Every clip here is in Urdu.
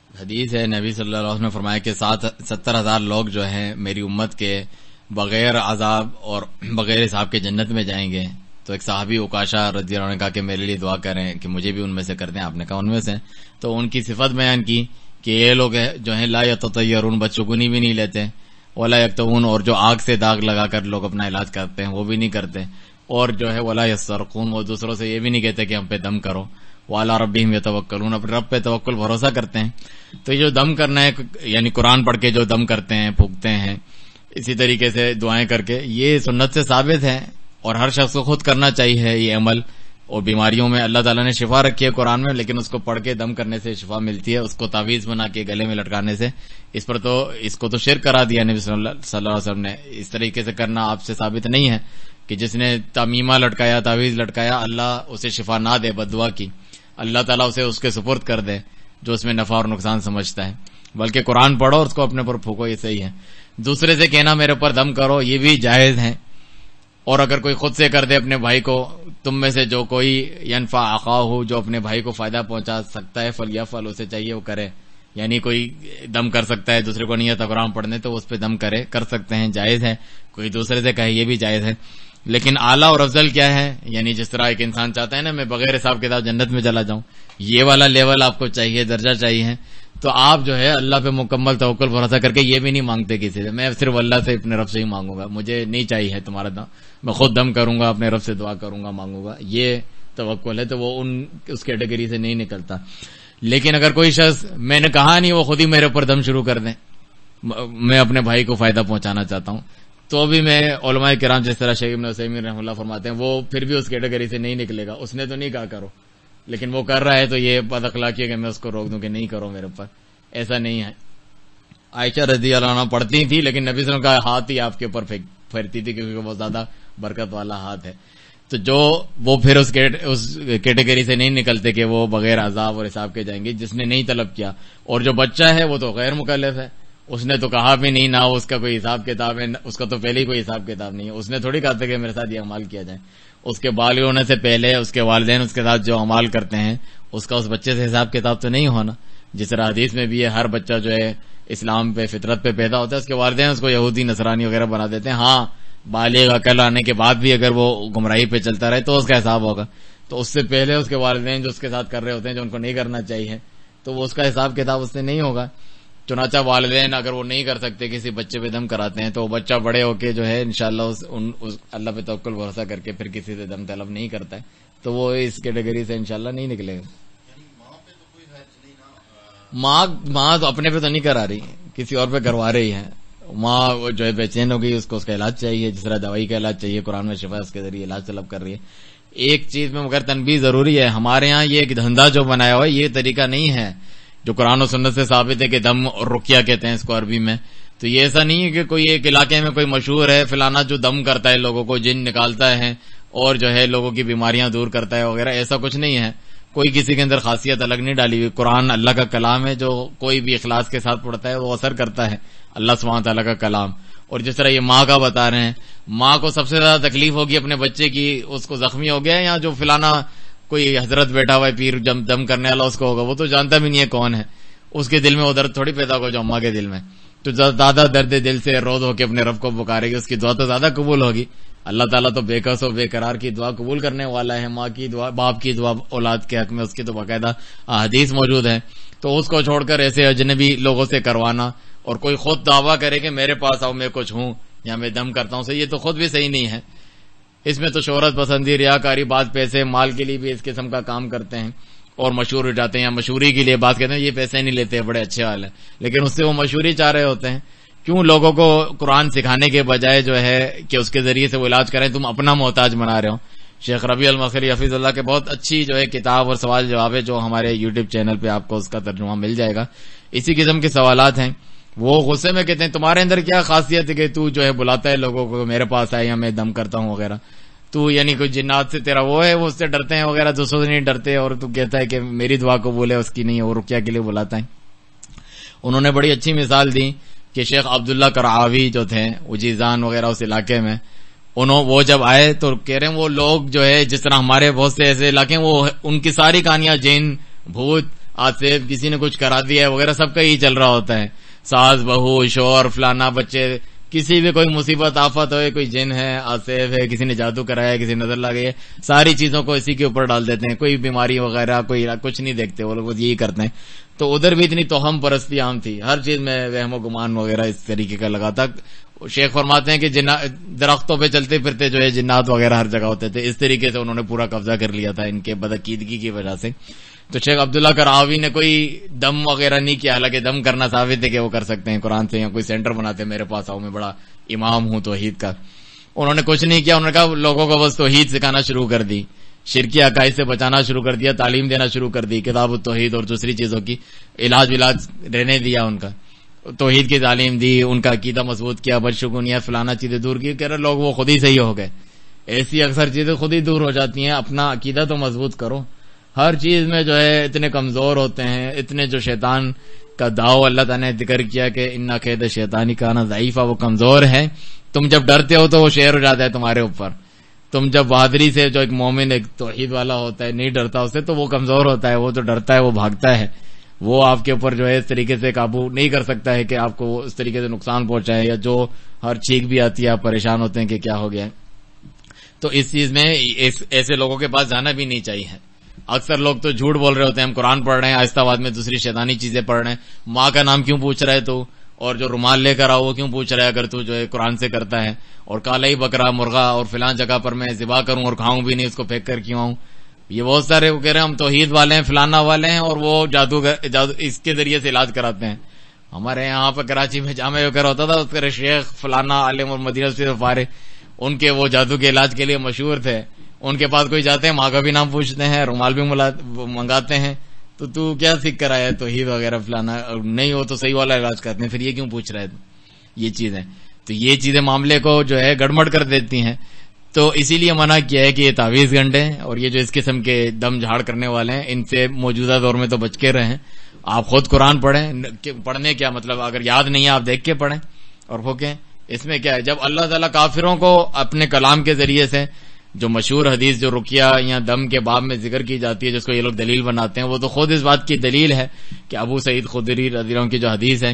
حدیث ہے نبی صلی اللہ علیہ وسلم نے فرمایا کہ 70,000 لوگ جو ہیں میری امت کے بغیر عذاب اور بغیر حساب کے جنت میں جائیں گے. تو ایک صحابی عکاشہ رضی اللہ عنہ نے کہا کہ میرے لیے دعا کریں کہ مجھے بھی ان میں سے کر دیں. آپ نے کہا ان میں سے. تو ان کی صفت بیان کی کہ یہ لوگ جو ہیں لا یتطیرون، بدشگونی بھی نہیں لیتے، ولا یکتوون، اور جو آگ سے داغ لگا کر لوگ اپنا علاج کرتے ہیں وہ بھی نہیں کرتے، اور جو ہے ولا یسرقون، وہ دوسروں سے یہ بھی نہیں کہتے کہ ہم پہ دم کرو، وعلی ربہم یتوکلون، اپنے رب پہ توکل بھروسہ کرتے ہیں. تو یہ جو دم کرنا ہے یعنی قرآن پڑھ کے جو دم کرتے ہیں، پھونکتے ہیں، اسی طریقے سے دعائیں کر کے، یہ سنت سے ثابت ہے اور ہر شخص کو خود کرنا چاہیے یہ عمل. اور بیماریوں میں اللہ تعالیٰ نے شفا رکھی ہے قرآن میں، لیکن اس کو پڑھ کے دم کرنے سے شفا ملتی ہے، اس کو تعویذ بنا کے گلے میں لٹکانے سے اس کو تو شرک کرا دیا نبی صلی اللہ علیہ وسلم نے. اس طریقے سے کرنا آپ سے ثابت نہیں ہے کہ جس نے تمیمہ لٹکایا، تعویذ لٹکایا، اللہ اسے شفا نہ دے، بد دعا کی، اللہ تعالیٰ اسے اس کے سپرد کر دے جو اس میں نفع اور نقصان سمجھتا ہے. بلکہ قرآن پڑھو اور اس کو اپنے پر پھونکو، یہ صحیح ہے. دوسرے سے کہنا میرے پر دم کرو، یہ بھی جائز ہے. اور اگر کوئی خود سے کر دے اپنے بھائی کو، تم میں سے جو کوئی ینفع اخاہ، جو اپنے بھائی کو فائدہ پہنچا سکتا ہے، فلیفعل، اسے چاہیے وہ کرے. یعنی کوئی دم کر سکتا ہے، دوسرے کو نہیں آتا قرآن پڑھنے تو اس پہ دم کرے، کر سکتے ہیں، جائز ہے. کوئی دوسرے سے کہے یہ بھی جائز ہے. لیکن اعلیٰ اور افضل کیا ہے؟ یعنی جس طرح ایک انسان چاہتا ہے نا میں بغیر حساب کتاب جنت میں چلا جاؤں، یہ والا لیول آپ کو چاہیے، درجہ چاہیے. تو آپ جو ہے اللہ پہ مکمل توکل بھروسہ کر کے یہ بھی نہیں مانگتے کسی سے، میں صرف اللہ سے اپنے رب سے ہی مانگوں گا، مجھے نہیں چاہیے تمہارا دم، میں خود دم کروں گا، اپنے رب سے دعا کروں گا، مانگوں گا. یہ توکل ہے، تو وہ اس کیٹیگری سے نہیں نکلتا. لیکن اگر کوئی شخص، میں نے کہا نہیں، وہ خود ہی میرے اوپر دم شروع کر دیں، میں اپنے بھائی کو فائدہ پہنچانا چاہتا ہوں، تو بھی میں علماء کرام جس طرح شیخ ابن عثیمین رحمہ اللہ فرماتے ہیں وہ پھر بھی اس کیٹیگری سے نہیں نکلے گا. اس نے تو نہیں کہا کرو، لیکن وہ کر رہا ہے تو یہ بد اخلاقی ہے کہ میں اس کو روک دوں کہ نہیں کرو میرے اوپر. ایسا نہیں ہے. عائشہ رضی اللہ عنہ پڑھتی تھی لیکن نبی صلی اللہ علیہ وسلم کا ہاتھ ہی آپ کے اوپر پھیرتی تھی کیونکہ وہ بہت زیادہ برکت والا ہاتھ ہے. تو جو وہ پھر اس کیٹیگری سے نہیں نکلتے کہ وہ بغیر عذاب اور حساب کے جائیں گے، جس نے نہیں طلب کیا. اور جو بچہ ہے وہ تو غیر مکلف ہے، اس نے تو کہا بھی نہیں، نہ اس کا کوئی حساب کتاب ہے، اس کا تو پہلے ہی کوئی حساب کتاب نہیں ہے. اس نے تھوڑی کہا تھا کہ میرے ساتھ یہ اعمال کیا جائے. اس کے بالغ ہونے سے پہلے اس کے والدین اس کے ساتھ جو اعمال کرتے ہیں اس کا اس بچے سے حساب کتاب تو نہیں ہونا. جس طرح حدیث میں بھی ہے ہر بچہ جو ہے اسلام پہ فطرت پہ پیدا ہوتا ہے، اس کے والدین اس کو یہودی نصرانی وغیرہ بنا دیتے ہیں. ہاں بالغ عقل آنے کے بعد بھی اگر وہ گمراہی پہ چلتا رہے تو اس کا حساب ہوگا. تو اس سے پہلے اس کے والدین جو اس کے ساتھ کر رہے ہوتے ہیں جو ان کو نہیں کرنا چاہیے، تو وہ اس کا حساب کتاب اس سے نہیں ہوگا. چنانچہ والدین اگر وہ نہیں کر سکتے کسی بچے پہ دم کراتے ہیں تو وہ بچہ بڑے ہو کے جو ہے انشاءاللہ اللہ پہ توکل بھروسہ کر کے پھر کسی سے دم طلب نہیں کرتا ہے تو وہ اس کیٹیگری سے انشاءاللہ نہیں نکلے گا. ماں تو اپنے پہ تو نہیں کرا رہی، کسی اور پہ کروا رہی ہے. ماں جو ہے بے چین ہو گئی، اس کو اس کا علاج چاہیے، جس طرح دوائی کا علاج چاہیے، قرآن میں شفا اس کے ذریعے علاج طلب کر رہی ہے. ایک چیز میں مگر تنبیہ ضروری ہے، ہمارے ہاں یہ ایک دھندا جو بنایا ہوا ہے یہ طریقہ نہیں ہے جو قرآن و سنت سے ثابت ہے کہ دم اور رقیہ کہتے ہیں اس کو عربی میں. تو یہ ایسا نہیں ہے کہ کوئی ایک علاقے میں کوئی مشہور ہے فلانا جو دم کرتا ہے، لوگوں کو جن نکالتا ہے اور جو ہے لوگوں کی بیماریاں دور کرتا ہے وغیرہ، ایسا کچھ نہیں ہے. کوئی کسی کے اندر خاصیت الگ نہیں ڈالی ہوئی. قرآن اللہ کا کلام ہے، جو کوئی بھی اخلاص کے ساتھ پڑھتا ہے وہ اثر کرتا ہے، اللہ سبحانہ تعالیٰ کا کلام. اور جس طرح یہ ماں کا بتا رہے ہیں، ماں کو سب سے زیادہ تکلیف ہوگی اپنے بچے کی، اس کو زخمی ہو گیا ہے، یا جو فلانا کوئی حضرت بیٹھا ہوا ہے پیر دم کرنے والا اس کو ہوگا، وہ تو جانتا بھی نہیں ہے کون ہے، اس کے دل میں وہ درد تھوڑی پیدا ہوگا جو اماں کے دل میں. تو زیادہ درد دل سے روز ہو کے اپنے رب کو پکارے گی، اس کی دعا تو زیادہ قبول ہوگی. اللہ تعالیٰ تو بے کس و بے قرار کی دعا قبول کرنے والا ہے. ماں کی دعا، باپ کی دعا اولاد کے حق میں اس کی تو باقاعدہ حدیث موجود ہے. تو اس کو چھوڑ کر ایسے اجنبی لوگوں سے کروانا اور کوئی خود دعویٰ کرے کہ میرے پاس آؤ میں کچھ ہوں یا میں دم کرتا ہوں، یہ تو خود بھی صحیح نہیں ہے. اس میں تو شہرت پسندی، ریاکاری، بعض پیسے مال کے لیے بھی اس قسم کا کام کرتے ہیں اور مشہور ہو جاتے ہیں، یا مشہوری کے لیے بات کہتے ہیں یہ پیسے نہیں لیتے، بڑے اچھے حال ہے، لیکن اس سے وہ مشہوری چاہ رہے ہوتے ہیں. کیوں لوگوں کو قرآن سکھانے کے بجائے جو ہے کہ اس کے ذریعے سے وہ علاج کریں، تم اپنا محتاج بنا رہے ہو. شیخ ربیع المدخلی حفظ اللہ کے بہت اچھی جو ہے کتاب اور سوال جواب ہے جو ہمارے یوٹیوب چینل پہ آپ کو اس کا ترجمہ مل جائے گا. اسی قسم کے سوالات ہیں. وہ غصے میں کہتے ہیں تمہارے اندر کیا خاصیت ہے کہ تو جو ہے بلاتا ہے لوگوں کو میرے پاس آئے یا میں دم کرتا ہوں وغیرہ، تو یعنی کوئی جنات سے تیرا وہ ہے، وہ اس سے ڈرتے ہیں وغیرہ، دوسروں سے نہیں ڈرتے، اور تو کہتا ہے کہ میری دعا قبول ہے اس کی نہیں ہے، وہ رقیہ کے لیے بلاتا ہے. انہوں نے بڑی اچھی مثال دی کہ شیخ عبداللہ کرعاوی جو تھے وجیزان وغیرہ اس علاقے میں، وہ جب آئے تو کہہ رہے ہیں وہ لوگ جو ہے جس طرح ہمارے بہت سے ایسے علاقے ہیں، وہ ان کی ساری کہانیاں جن، بھوت، آصف کسی نے کچھ کرا دیا ہے وغیرہ، سب کا یہی چل رہا ہوتا ہے، ساس بہو شور فلانا بچے، کسی بھی کوئی مصیبت آفت ہوئے، کوئی جن ہے، آصف ہے، کسی نے جادو کرایا ہے، کسی نظر لگ گئی ہے، ساری چیزوں کو اسی کے اوپر ڈال دیتے ہیں، کوئی بیماری وغیرہ کوئی کچھ نہیں دیکھتے، وہ لوگ یہی کرتے ہیں. تو ادھر بھی اتنی توہم پرستی عام تھی، ہر چیز میں وہم و گمان وغیرہ اس طریقے کا لگا تھا. شیخ فرماتے ہیں کہ درختوں پہ چلتے پھرتے جو ہے جنات وغیرہ ہر جگہ ہوتے تھے، اس طریقے سے انہوں نے پورا قبضہ کر لیا تھا ان کے بدعقیدگی کی وجہ سے. تو شیخ عبداللہ کرآوی نے کوئی دم وغیرہ نہیں کیا، حالانکہ دم کرنا ثابت ہے کہ وہ کر سکتے ہیں قرآن سے، یا کوئی سینٹر بناتے میرے پاس آؤ میں بڑا امام ہوں توحید کا. انہوں نے کچھ نہیں کیا، انہوں نے کہا لوگوں کو بس توحید سکھانا شروع کر دی، شرکی عقائد سے بچانا شروع کر دیا، تعلیم دینا شروع کر دی، کتاب التوحید اور دوسری چیزوں کی علاج رہنے دیا، ان کا توحید کی تعلیم دی، ان کا عقیدہ مضبوط کیا، بدشگونیاں فلانا چیزیں دور کی. کہہ رہے لوگ وہ خود ہی صحیح ہو گئے. ایسی اکثر چیزیں خود ہی دور ہو جاتی ہیں، اپنا عقیدہ تو مضبوط کرو. ہر چیز میں جو ہے اتنے کمزور ہوتے ہیں، اتنے جو شیطان کا داؤ اللہ تعالیٰ نے ذکر کیا کہ ان قید شیطانی کان ضعیفہ، وہ کمزور ہے. تم جب ڈرتے ہو تو وہ شیر ہو جاتا ہے تمہارے اوپر. تم جب بہادری سے، جو ایک مومن ایک توحید والا ہوتا ہے نہیں ڈرتا اس سے، تو وہ کمزور ہوتا ہے، وہ تو ڈرتا ہے، وہ بھاگتا ہے، وہ آپ کے اوپر جو ہے اس طریقے سے قابو نہیں کر سکتا ہے کہ آپ کو اس طریقے سے نقصان پہنچائے، یا جو ہر چیخ بھی آتی ہے آپ پریشان ہوتے ہیں کہ کیا ہو گیا ہے. تو اس چیز میں ایسے لوگوں کے پاس جانا بھی نہیں چاہیے. اکثر لوگ تو جھوٹ بول رہے ہوتے ہیں، ہم قرآن پڑھ رہے ہیں، آہستہ آباد میں دوسری شیطانی چیزیں پڑھ رہے ہیں. ماں کا نام کیوں پوچھ رہا ہے تو، اور جو رومال لے کر آؤ وہ کیوں پوچھ رہا ہے اگر تو جو ہے قرآن سے کرتا ہے، اور کالا ہی بکرا مرغا اور فلان جگہ پر میں ذبح کروں اور کھاؤں بھی نہیں، اس کو پھینک کر کیوں آؤں. یہ بہت سارے وہ کہہ رہے ہیں ہم توحید والے ہیں فلانا والے ہیں، اور وہ جادو اس کے ذریعے سے علاج کراتے ہیں. ہمارے یہاں پہ کراچی میں جامع وغیرہ ہوتا تھا، اس کے شیخ فلانا عالم اور مدینہ سے فارغ، ان کے وہ جادو کے علاج کے لیے مشہور تھے. ان کے پاس کوئی جاتے ہیں ماں کا بھی نام پوچھتے ہیں، رومال بھی منگاتے ہیں. تو کیا سیکھ کر آیا ہے توحید وغیرہ فلانا، نہیں ہو تو صحیح والا علاج کرتے ہیں، پھر یہ کیوں پوچھ رہا ہے. یہ چیزیں تو یہ چیزیں معاملے کو جو ہے گڑبڑ کر دیتی ہیں. تو اسی لیے منع کیا ہے کہ یہ تعویذ گنڈے اور یہ جو اس قسم کے دم جھاڑ کرنے والے ہیں، ان سے موجودہ دور میں تو بچ کے رہیں. آپ خود قرآن پڑھیں، پڑھنے کیا مطلب، اگر یاد نہیں ہے آپ دیکھ کے پڑھیں اور پھونکیں. اس میں کیا ہے، جب اللہ تعالیٰ کافروں کو اپنے کلام کے ذریعے سے، جو مشہور حدیث جو رقیہ یا دم کے باب میں ذکر کی جاتی ہے، جس کو یہ لوگ دلیل بناتے ہیں، وہ تو خود اس بات کی دلیل ہے کہ ابو سعید خدری رضی اللہ عنہ کی جو حدیث ہے،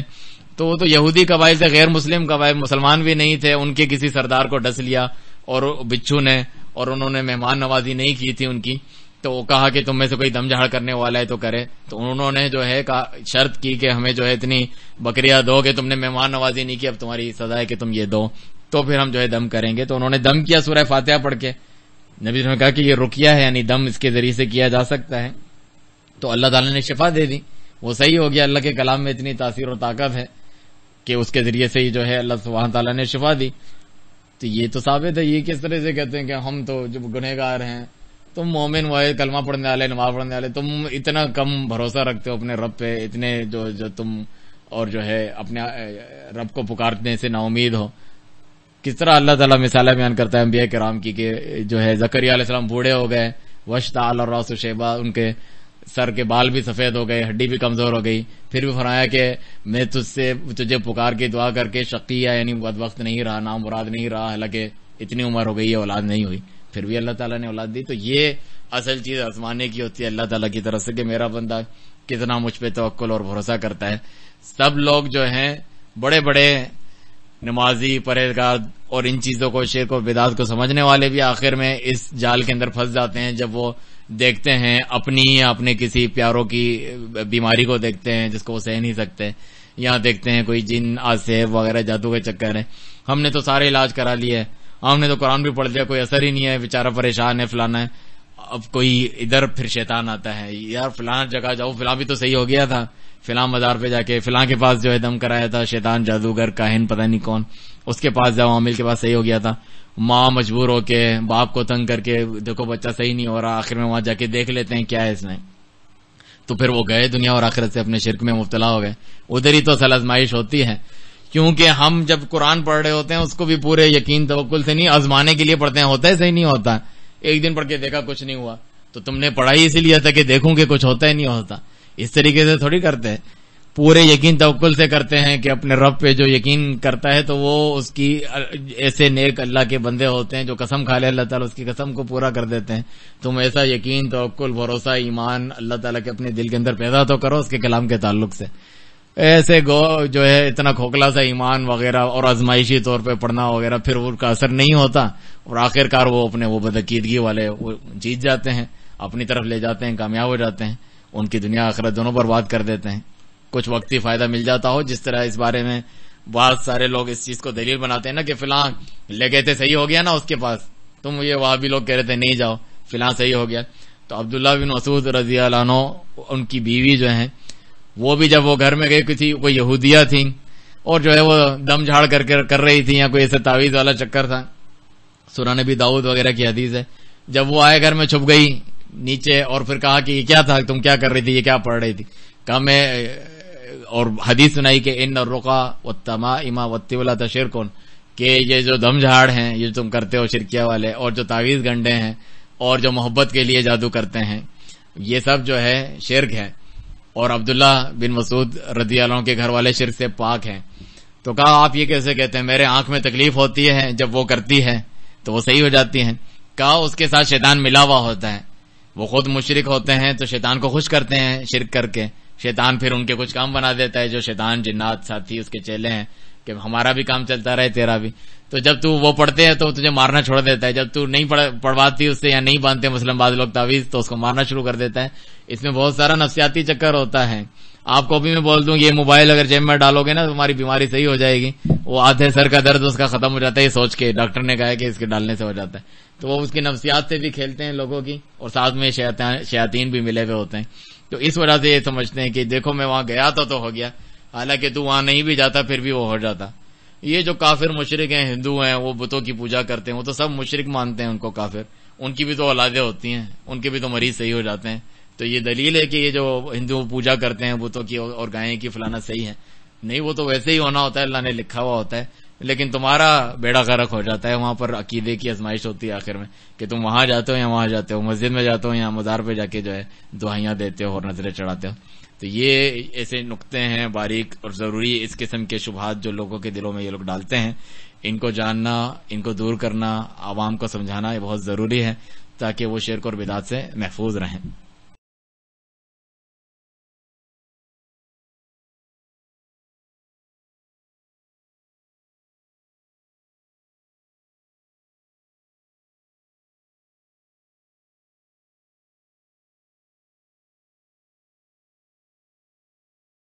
تو وہ تو یہودی قبائل سے، غیر مسلم قبائل، مسلمان بھی نہیں تھے، ان کے کسی سردار کو ڈس لیا اور بچھو نے، اور انہوں نے مہمان نوازی نہیں کی تھی ان کی، تو وہ کہا کہ تم میں سے کوئی دم جھاڑ کرنے والا ہے تو کرے. تو انہوں نے جو ہے شرط کی کہ ہمیں جو ہے اتنی بکریاں دو کہ تم نے مہمان نوازی نہیں کی، اب تمہاری سزا ہے کہ تم یہ دو، تو پھر ہم جو ہے دم کریں گے. تو انہوں نے دم کیا سورہ فاتحہ پڑھ کے. نبی نے کہا کہ یہ رقیہ ہے، یعنی دم اس کے ذریعے سے کیا جا سکتا ہے. تو اللہ تعالیٰ نے شفا دے دی، وہ صحیح ہو گیا. اللہ کے کلام میں اتنی تاثیر اور طاقت ہے کہ اس کے ذریعے سے ہی جو ہے اللہ سبحانہ تعالیٰ نے شفا دی. تو یہ تو ثابت ہے. یہ کس طرح سے کہتے ہیں کہ ہم تو جب گنہگار ہیں، تم مومن ہوئے، کلمہ پڑھنے والے، نماز پڑھنے والے، تم اتنا کم بھروسہ رکھتے ہو اپنے رب پہ، اتنے جو تم اور جو ہے اپنے رب کو پکارنے سے نا امید ہو. کس طرح اللہ تعالیٰ مثالیں بیان کرتا ہے انبیاء کرام کی کہ جو ہے زکریا علیہ السلام بوڑھے ہو گئے، واشتعل الرأس شیبا، ان کے سر کے بال بھی سفید ہو گئے، ہڈی بھی کمزور ہو گئی، پھر بھی فرمایا کہ میں تجھے پکار کے دعا کر کے شقیہ یعنی بدبخت نہیں رہا، نام مراد نہیں رہا، حالانکہ اتنی عمر ہو گئی ہے اولاد نہیں ہوئی، پھر بھی اللہ تعالیٰ نے اولاد دی. تو یہ اصل چیز آزمانے کی ہوتی ہے اللہ تعالیٰ کی طرف سے کہ میرا بندہ کتنا مجھ پہ توکل اور بھروسہ کرتا ہے. سب لوگ جو ہیں بڑے بڑے نمازی، پرہیزگار اور ان چیزوں کو، شرک و بدعت کو سمجھنے والے بھی آخر میں اس جال کے اندر پھنس جاتے ہیں جب وہ دیکھتے ہیں اپنی یا اپنے کسی پیاروں کی بیماری کو دیکھتے ہیں جس کو وہ سہ نہیں سکتے، یا دیکھتے ہیں کوئی جن آصف وغیرہ جادو کے چکر ہے. ہم نے تو سارے علاج کرا لیے، ہم نے تو قرآن بھی پڑھ لیا، کوئی اثر ہی نہیں ہے، بیچارہ پریشان ہے، فلانا ہے. اب کوئی ادھر پھر شیطان آتا ہے، یار فلاں جگہ جاؤ، فلاں بھی تو صحیح ہو گیا تھا، فلاں مزار پہ جا کے فلاں کے پاس جو ہے دم کرایا تھا، شیطان جادوگر کاہن پتہ نہیں کون، اس کے پاس جاؤ، عامل کے پاس صحیح ہو گیا تھا. ماں مجبور ہو کے باپ کو تنگ کر کے دیکھو بچہ صحیح نہیں ہو رہا، آخر میں وہاں جا کے دیکھ لیتے ہیں کیا ہے اس میں، تو پھر وہ گئے دنیا اور آخرت سے اپنے شرک میں مبتلا ہو گئے. ادھر ہی تو اصل آزمائش ہوتی ہے، کیونکہ ہم جب قرآن پڑھ رہے ہوتے ہیں اس کو بھی پورے یقین توکل سے نہیں، آزمانے کے لیے پڑھتے ہیں. ہوتا ہے صحیح نہیں ہوتا، ایک دن پڑھ کے دیکھا کچھ نہیں ہوا تو تم نے پڑھائی اسی لیے تھا کہ دیکھوں کہ کچھ ہوتا ہے نہیں ہوتا. اس طریقے سے تھوڑی کرتے ہیں. پورے یقین توکل سے کرتے ہیں کہ اپنے رب پہ جو یقین کرتا ہے تو وہ اس کی ایسے نیک اللہ کے بندے ہوتے ہیں جو قسم کھا لے اللہ تعالیٰ اس کی قسم کو پورا کر دیتے ہیں. تم ایسا یقین توکل بھروسہ ایمان اللہ تعالیٰ کے اپنے دل کے اندر پیدا تو کرو اس کے کلام کے تعلق سے. ایسے جو ہے اتنا کھوکھلا سا ایمان وغیرہ اور آزمائشی طور پہ پڑھنا وغیرہ پھر ان کا اثر نہیں ہوتا اور آخر کار وہ اپنے وہ بدعقیدگی والے وہ جیت جاتے ہیں, اپنی طرف لے جاتے ہیں, کامیاب ہو جاتے ہیں, ان کی دنیا آخرت دونوں برباد کر دیتے ہیں. کچھ وقتی فائدہ مل جاتا ہو, جس طرح اس بارے میں بہت سارے لوگ اس چیز کو دلیل بناتے ہیں نا کہ فلاں لے گئے تھے صحیح ہو گیا نا اس کے پاس, تم یہ وہاں بھی لوگ کہہ رہے تھے نہیں جاؤ فلاں صحیح ہو گیا. تو عبداللہ بن مسعود رضی اللہ عنہ ان کی بیوی جو ہیں وہ بھی جب وہ گھر میں گئے کوئی یہودیہ تھیں اور جو ہے وہ دم جھاڑ کر رہی تھی یا کوئی ایسے تعویذ والا چکر تھا, سنن نبی داؤد وغیرہ کی حدیث ہے. جب وہ آئے گھر میں چھپ گئی نیچے اور پھر کہا کہ یہ کیا تھا, تم کیا کر رہی تھی, یہ کیا پڑھ رہی تھی, کہا میں, اور حدیث سنائی کہ ان الرقا والتمائم والطولۃ شرک, کہ یہ جو دم جھاڑ ہیں یہ تم کرتے ہو شرکیہ والے, اور جو تعویذ گنڈے ہیں اور جو محبت کے لیے جادو کرتے ہیں یہ سب جو ہے شرک ہے. اور عبداللہ بن مسعود رضی اللہ عنہ کے گھر والے شرک سے پاک ہیں. تو کہا آپ یہ کیسے کہتے ہیں, میرے آنکھ میں تکلیف ہوتی ہے جب وہ کرتی ہے تو وہ صحیح ہو جاتی ہیں. کہا اس کے ساتھ شیطان ملا ہوا ہوتا ہے, وہ خود مشرک ہوتے ہیں تو شیطان کو خوش کرتے ہیں شرک کر کے, شیطان پھر ان کے کچھ کام بنا دیتا ہے جو شیطان جنات ساتھی اس کے چیلے ہیں کہ ہمارا بھی کام چلتا رہے تیرا بھی. تو جب تو وہ پڑھتے ہیں تو تجھے مارنا چھوڑ دیتا ہے, جب تو نہیں پڑھواتی اس سے یا نہیں باندھتے مسلم بعض لوگ تعویذ تو اس کو مارنا شروع کر دیتا ہے. اس میں بہت سارا نفسیاتی چکر ہوتا ہے. آپ کو بھی میں بول دوں یہ موبائل اگر جیب میں ڈالو گے نا تمہاری بیماری صحیح ہو جائے گی, وہ آدھے سر کا درد اس کا ختم ہو جاتا ہے یہ سوچ کے ڈاکٹر نے کہا ہے کہ اس کے ڈالنے سے ہو جاتا ہے. تو وہ اس کی نفسیات سے بھی کھیلتے ہیں لوگوں کی, اور ساتھ میں شیاطین بھی ملے ہوئے ہوتے ہیں. تو اس وجہ سے یہ سمجھتے ہیں کہ دیکھو میں وہاں گیا تو ہو گیا, حالانکہ تو وہاں نہیں بھی جاتا پھر بھی وہ ہو جاتا. یہ جو کافر مشرک ہیں ہندو ہیں وہ بتوں کی پوجا کرتے ہیں وہ تو سب مشرک مانتے ہیں ان کو کافر, ان کی بھی تو اولادیں ہوتی ہیں, ان کے بھی تو مریض صحیح ہو جاتے ہیں. تو یہ دلیل ہے کہ یہ جو ہندو پوجا کرتے ہیں بتوں کی اور گائیں کی فلانا صحیح ہے نہیں, وہ تو ویسے ہی ہونا ہوتا ہے, اللہ نے لکھا ہوا ہوتا ہے. لیکن تمہارا بیڑا غرق ہو جاتا ہے, وہاں پر عقیدے کی آزمائش ہوتی ہے آخر میں کہ تم وہاں جاتے ہو یا وہاں جاتے ہو, مسجد میں جاتے ہو یا مزار پہ جا کے جو ہے دعائیاں دیتے ہو اور نظریں چڑھاتے ہو. تو یہ ایسے نقطے ہیں باریک اور ضروری, اس قسم کے شبہات جو لوگوں کے دلوں میں یہ لوگ ڈالتے ہیں ان کو جاننا, ان کو دور کرنا, عوام کو سمجھانا یہ بہت ضروری ہے تاکہ وہ شرک اور بدعت سے محفوظ رہیں.